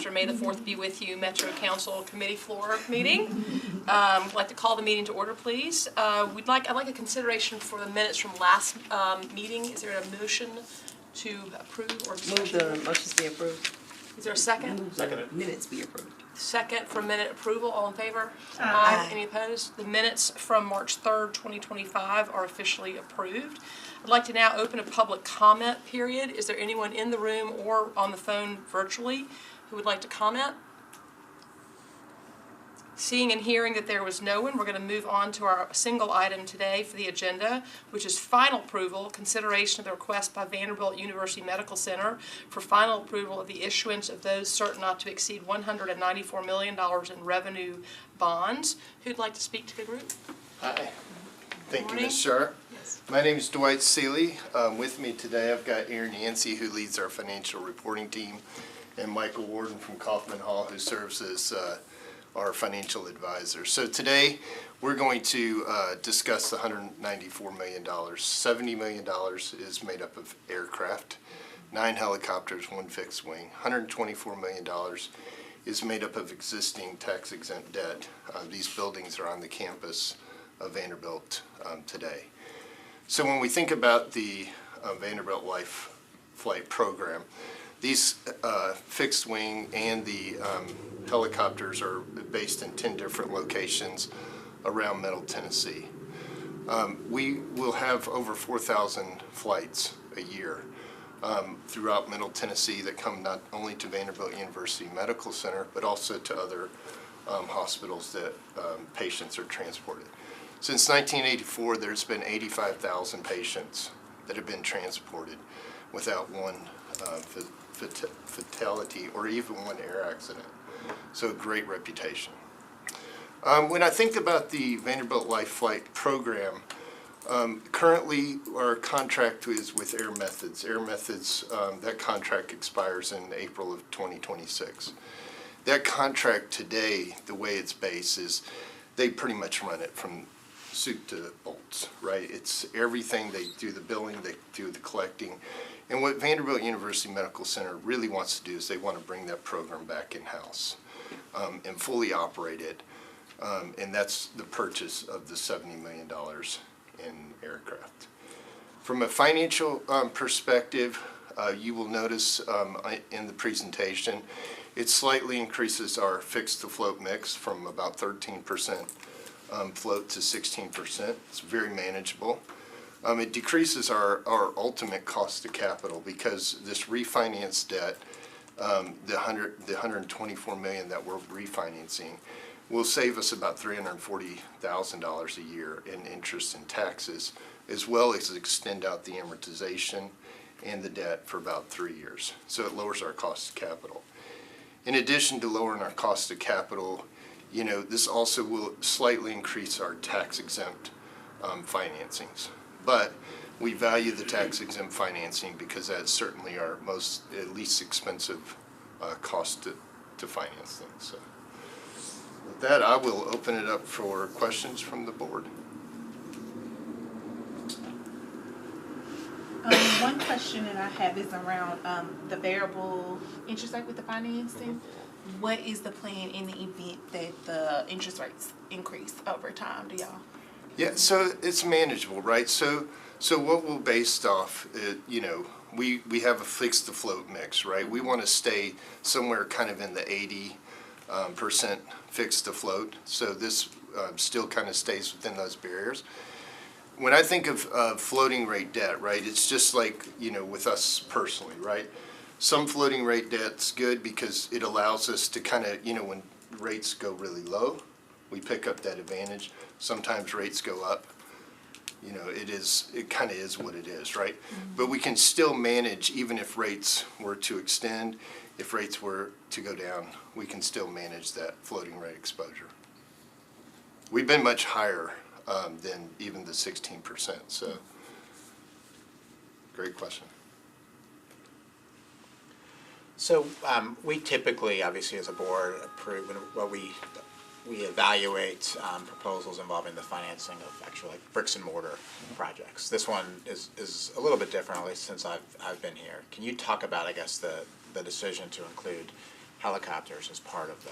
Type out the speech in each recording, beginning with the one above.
after May the 4th be with you Metro Council Committee floor meeting. I'd like to call the meeting to order, please. I'd like a consideration for the minutes from last meeting. Is there a motion to approve or Move the motions be approved. Is there a second? Move the minutes be approved. Second for minute approval. All in favor? Aye. Any opposed? The minutes from March 3rd, 2025 are officially approved. I'd like to now open a public comment period. Is there anyone in the room or on the phone virtually who would like to comment? Seeing and hearing that there was no one, we're going to move on to our single item today for the agenda, which is final approval, consideration of the request by Vanderbilt University Medical Center for final approval of the issuance of those certain not to exceed $194 million in revenue bonds. Who'd like to speak to the group? Hi. Thank you, Morning. Ms. Sharp. Yes. My name is Dwight Seeley. With me today, I've got Erin Yancey, who leads our financial reporting team, and Michael Warden from Kaufman Hall, who serves as our financial advisor. So today, we're going to discuss the $194 million. $70 million is made up of aircraft, 9 helicopters, 1 fixed wing. $124 million is made up of existing tax-exempt debt. These buildings are on the campus of Vanderbilt today. So when we think about the Vanderbilt Life Flight Program, these fixed wing and the helicopters are based in 10 different locations around Middle Tennessee. We will have over 4,000 flights a year throughout Middle Tennessee that come not only to Vanderbilt University Medical Center, but also to other hospitals that patients are transported. Since 1984, there's been 85,000 patients that have been transported without one fatality or even one air accident. So a great reputation. When I think about the Vanderbilt Life Flight Program, currently our contract is with Air Methods. Air Methods, that contract expires in April of 2026. That contract today, the way it's based is they pretty much run it from soup to bolts, right? It's everything. They do the billing, they do the collecting. And what Vanderbilt University Medical Center really wants to do is they want to bring that program back in-house and fully operate it. And that's the purchase of the $70 million in aircraft. From a financial perspective, you will notice in the presentation, it slightly increases our fixed-to-float mix from about 13% float to 16%. It's very manageable. It decreases our ultimate cost of capital because this refinance debt, the $124 million that we're refinancing, will save us about $340,000 a year in interest and taxes, as well as extend out the amortization and the debt for about 3 years. So it lowers our cost of capital. In addition to lowering our cost of capital, you know, this also will slightly increase our tax-exempt financings. But we value the tax-exempt financing because that's certainly our least expensive cost to finance things. So with that, I will open it up for questions from the board. One question that I have is around the variable interest rate with the financing. What is the plan in the event that the interest rates increase over time? Do y'all? Yeah, so it's manageable, right? So what we'll based off, you know, we have a fixed to float mix, right? We want to stay somewhere kind of in the 80% fixed to float. So this still kind of stays within those barriers. When I think of floating rate debt, right, it's just like, you know, with us personally, right? Some floating rate debt's good because it allows us to kind of, you know, when rates go really low, we pick up that advantage. Sometimes rates go up. You know, it kind of is what it is, right? Mm-hmm. But we can still manage, even if rates were to extend, if rates were to go down, we can still manage that floating rate exposure. We've been much higher than even the 16%, so great question. So we typically, obviously, as a board, approve, well, we evaluate proposals involving the financing of actual like bricks and mortar projects. This one is a little bit different, at least since I've been here. Can you talk about, I guess, the decision to include helicopters as part of the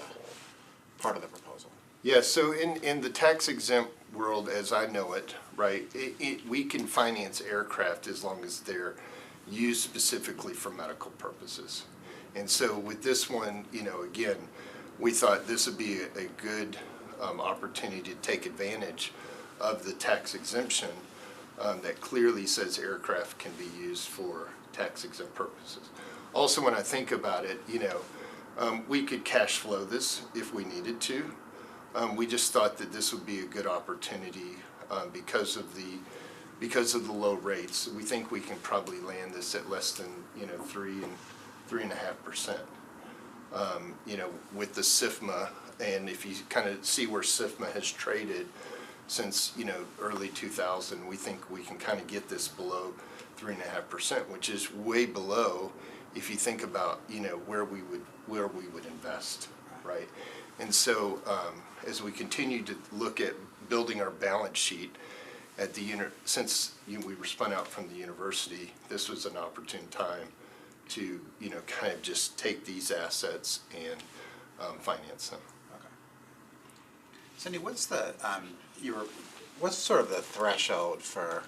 proposal. Yeah, so in the tax exempt world, as I know it, right, we can finance aircraft as long as they're used specifically for medical purposes. And so with this one, again, we thought this would be a good opportunity to take advantage of the tax exemption that clearly says aircraft can be used for tax exempt purposes. Also, when I think about it, we could cash flow this if we needed to. We just thought that this would be a good opportunity because of the low rates. We think we can probably land this at less than 3.5%. With the SIFMA, and if you kind of see where SIFMA has traded since early 2000, we think we can kind of get this below 3.5%, which is way below if you think about where we would invest, right? And so as we continue to look at building our balance sheet at the since we were spun out from the university, this was an opportune time to kind of just take these assets and finance them. Okay. Cindy, what's sort of the threshold for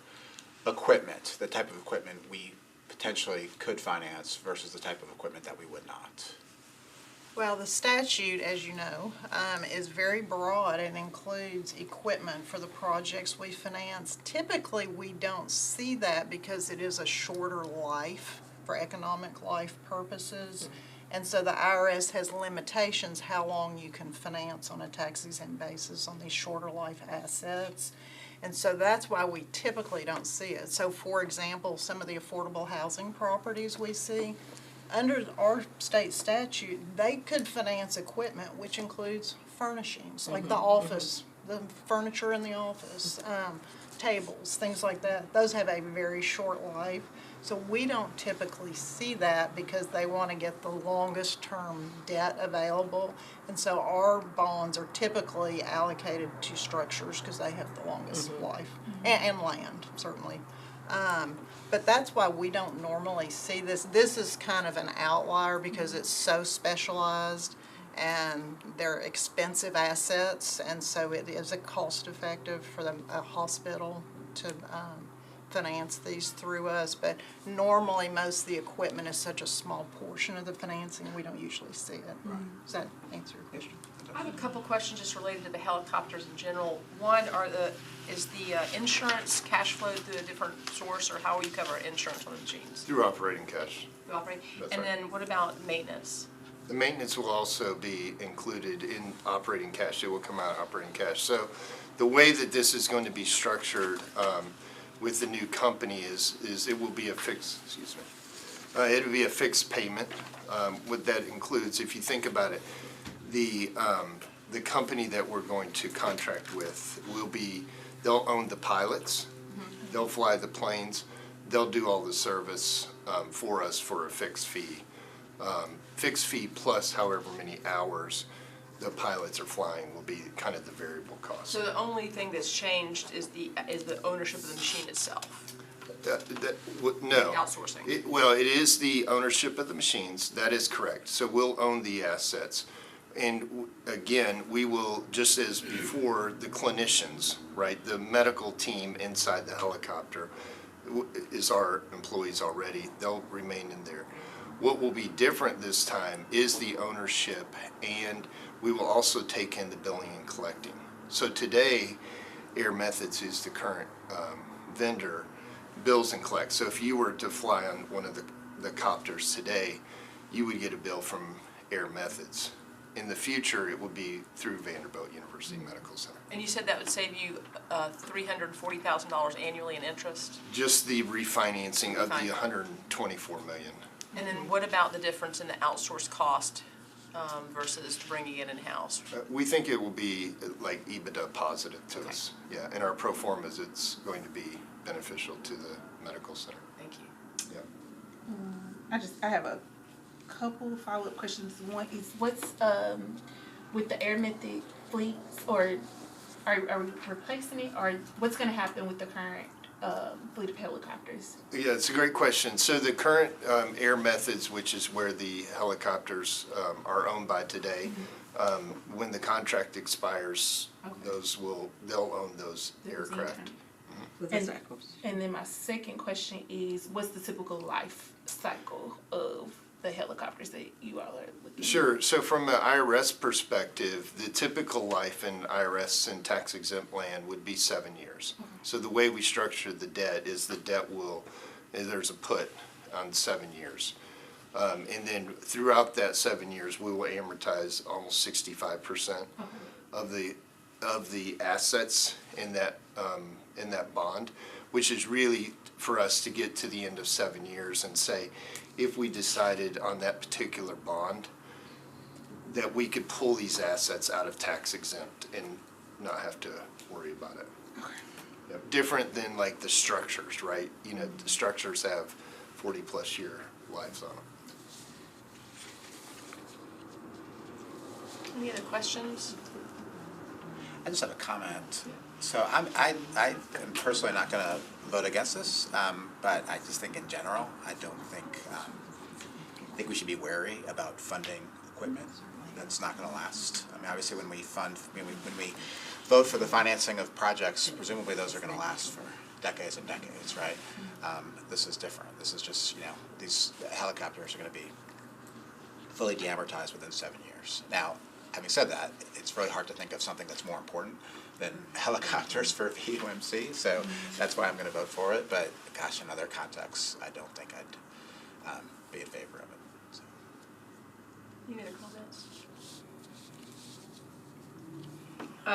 equipment, the type of equipment we potentially could finance versus the type of equipment that we would not? Well, the statute, as you know, is very broad and includes equipment for the projects we finance. Typically, we don't see that because it is a shorter life for economic life purposes. And so the IRS has limitations how long you can finance on a tax-exempt basis on these shorter life assets. And so that's why we typically don't see it. So for example, some of the affordable housing properties we see, under our state statute, they could finance equipment, which includes furnishings, like the office, the furniture in the office, tables, things like that. Those have a very short life. So we don't typically see that because they want to get the longest term debt available. And so our bonds are typically allocated to structures because they have the longest life, and land, certainly. But that's why we don't normally see this. This is kind of an outlier because it's so specialized and they're expensive assets, and so it is a cost effective for a hospital to finance these through us. But normally most of the equipment is such a small portion of the financing, we don't usually see it. Does that answer your question? I have a couple questions just related to the helicopters in general. One, is the insurance cash flowed through a different source, or how will you cover insurance on the machines? Through operating cash. Through operating? That's And right. then what about maintenance? The maintenance will also be included in operating cash. It will come out of operating cash. So the way that this is going to be structured with the new company is it will be a fixed, it will be a fixed payment. What that includes, if you think about it, the company that we're going to contract with they'll own the pilots, they'll fly the planes, they'll do all the service for us for a fixed fee. Fixed fee plus however many hours the pilots are flying will be kind of the variable cost. So the only thing that's changed is the ownership of the machine itself, No. outsourcing. It is the ownership of the machines, that is correct. So we'll own the assets. And again, we will, just as before, the clinicians, right, the medical team inside the helicopter is our employees already. They'll remain in there. What will be different this time is the ownership, and we will also take in the billing and collecting. So today, Air Methods is the current vendor, bills and collects. So if you were to fly on one of the copters today, you would get a bill from Air Methods. In the future, it would be through Vanderbilt University Medical Center. And you said that would save you $340,000 annually in interest? Just the refinancing of the $124 million. And then what about the difference in the outsourced cost versus bringing it in-house? We think it will be like EBITDA positive to us. Yeah, in our pro formas, it's going to be beneficial to the medical center. Thank you. Yeah. I have a couple follow-up questions. One is, what's with the Air Method fleets, or are we replacing it, or what's going to happen with the current fleet of helicopters? Yeah, it's a great question. So the current air methods, which is where the helicopters are owned by today, when the contract expires, Okay. they'll own those Those aircraft. income. With And- the cycles. And then my second question is, what's the typical life cycle of the helicopters that you all are looking at? Sure. So from an IRS perspective, the typical life in IRS and tax exempt land would be 7 years. So the way we structure the debt is there's a put on 7 years. And then throughout that 7 years, we will amortize almost 65% of the assets in that bond, which is really for us to get to the end of 7 years and say, if we decided on that particular bond, that we could pull these assets out of tax exempt and not have to worry about it. Yep. Different than like the structures, right? You know, the structures have 40-plus year lives on them. Any other questions? I just have a comment. So I am personally not going to vote against this, but I just think in general, I think we should be wary about funding equipment that's not going to last. I mean, obviously, when we vote for the financing of projects, presumably those are going to last for decades and decades, right? This is different. This is just, these helicopters are going to be fully de-amortized within 7 years. Now, having said that, it's really hard to think of something that's more important than helicopters for VUMC, so that's why I'm going to vote for it. But gosh, in other contexts, I don't think I'd be in favor of it. So. Any other comments?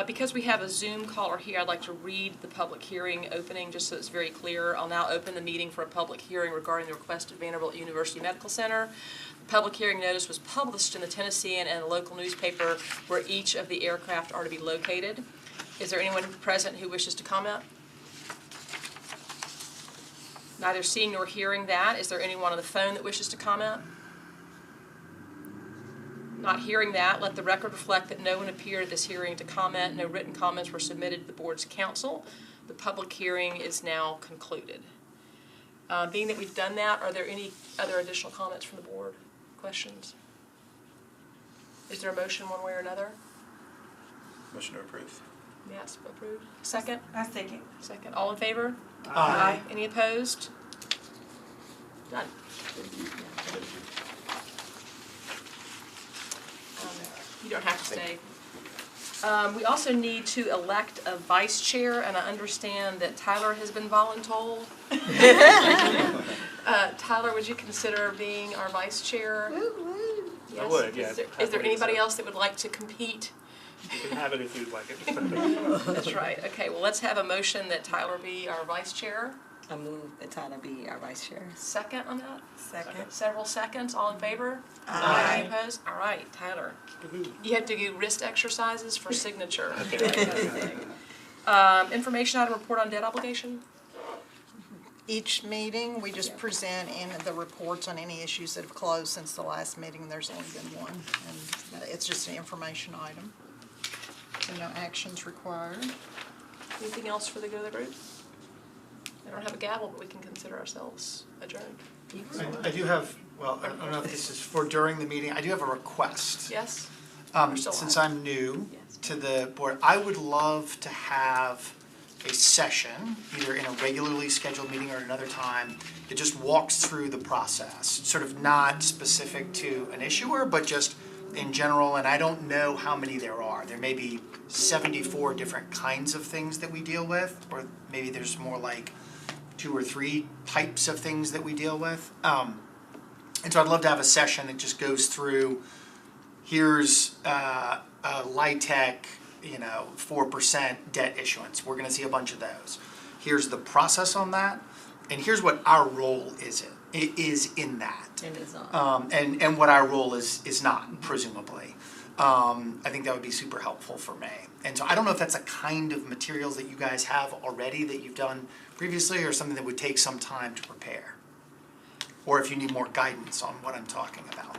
Because we have a Zoom caller here, I'd like to read the public hearing opening just so it's very clear. I'll now open the meeting for a public hearing regarding the request of Vanderbilt University Medical Center. The public hearing notice was published in the Tennessean and the local newspaper where each of the aircraft are to be located. Is there anyone present who wishes to comment? Neither seeing nor hearing that. Is there anyone on the phone that wishes to comment? Not hearing that, let the record reflect that no one appeared at this hearing to comment. No written comments were submitted to the board's counsel. The public hearing is now concluded. Being that we've done that, are there any other additional comments from the board? Questions? Is there a motion one way or another? Motion to approve. Yes, approved. Second? I second. Second. All in favor? Aye. Any opposed? Done. You don't have to stay. We also need to elect a vice chair, and I understand that Tyler has been voluntold. Tyler, would you consider being our vice chair? Yes. I would, yeah. Is there anybody else that would like to compete? You can have it if you'd like it. That's right. Okay, well, let's have a motion that Tyler be our vice chair. I move that Tyler be our vice chair. Second on that? Second. Several seconds. All in favor? Aye. Any opposed? All right, Tyler. You have to do wrist exercises for signature. Information item, report on debt obligation. Each meeting, we just present in the reports on any issues that have closed since the last meeting. There's only been one, and it's just an information item. So no actions required. Anything else for the good of the group? I don't have a gavel, but we can consider ourselves adjourned. I do have, well, I don't know if this is for during the meeting, I do have a request. Yes? still Since live. I'm new Yes. to the board, I would love to have a session, either in a regularly scheduled meeting or another time, that just walks through the process, sort of not specific to an issuer, but just in general, and I don't know how many there are. There may be 74 different kinds of things that we deal with, or maybe there's more like 2 or 3 types of things that we deal with. And so I'd love to have a session that just goes through, here's a LIHTC, 4% debt issuance. We're gonna see a bunch of those. Here's the process on that, and here's what our role is in that. And it's on. And what our role is not, presumably. I think that would be super helpful for me. And so I don't know if that's a kind of materials that you guys have already that you've done previously, or something that would take some time to prepare. Or if you need more guidance on what I'm talking about.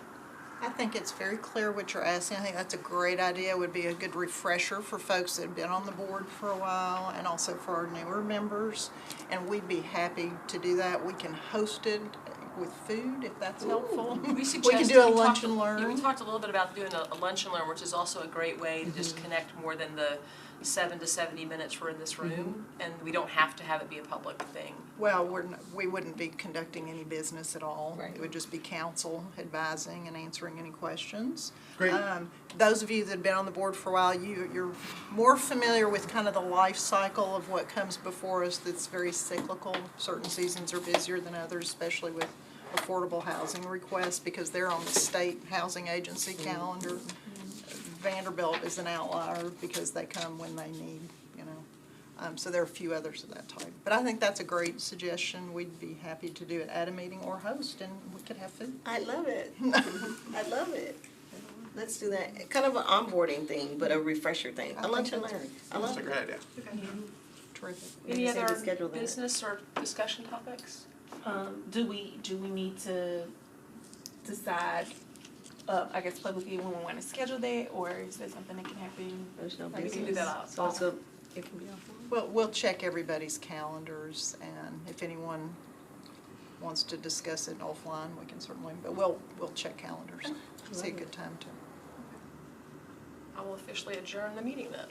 I think it's very clear what you're asking. I think that's a great idea. It would be a good refresher for folks that have been on the board for a while and also for our newer members. And we'd be happy to do that. We can host it with food if that's helpful. We We suggested, can do a we lunch talked- and Yeah, we learn. talked a little bit about doing a lunch and learn, which is also a great way to just connect more than the 7 to 70 minutes we're in this room. And we don't have to have it be a public thing. Well, we wouldn't be conducting any business at all. Right. It would just be council advising and answering any questions. Great. Those of you that have been on the board for a while, you're more familiar with kind of the life cycle of what comes before us that's very cyclical. Certain seasons are busier than others, especially with affordable housing requests because they're on the state housing agency calendar. Vanderbilt is an outlier because they come when they need, you know. So there are a few others of that type. But I think that's a great suggestion. We'd be happy to do it at a meeting or host, and we could have food. I love it. I love it. Let's do that. Kind of an onboarding thing, but a refresher thing. A lunch and learn. I love That's a it. great idea. Terrific. Any just need to other schedule that. business or discussion topics? Do we need to decide, I guess publicly when we want to schedule that, or is that something that can happen? There's no We business. can do that out. So it's a, it can be offline. Well, we'll check everybody's calendars, and if anyone wants to discuss it offline, we can certainly, but we'll check calendars. See a good time to. I will officially adjourn the meeting then.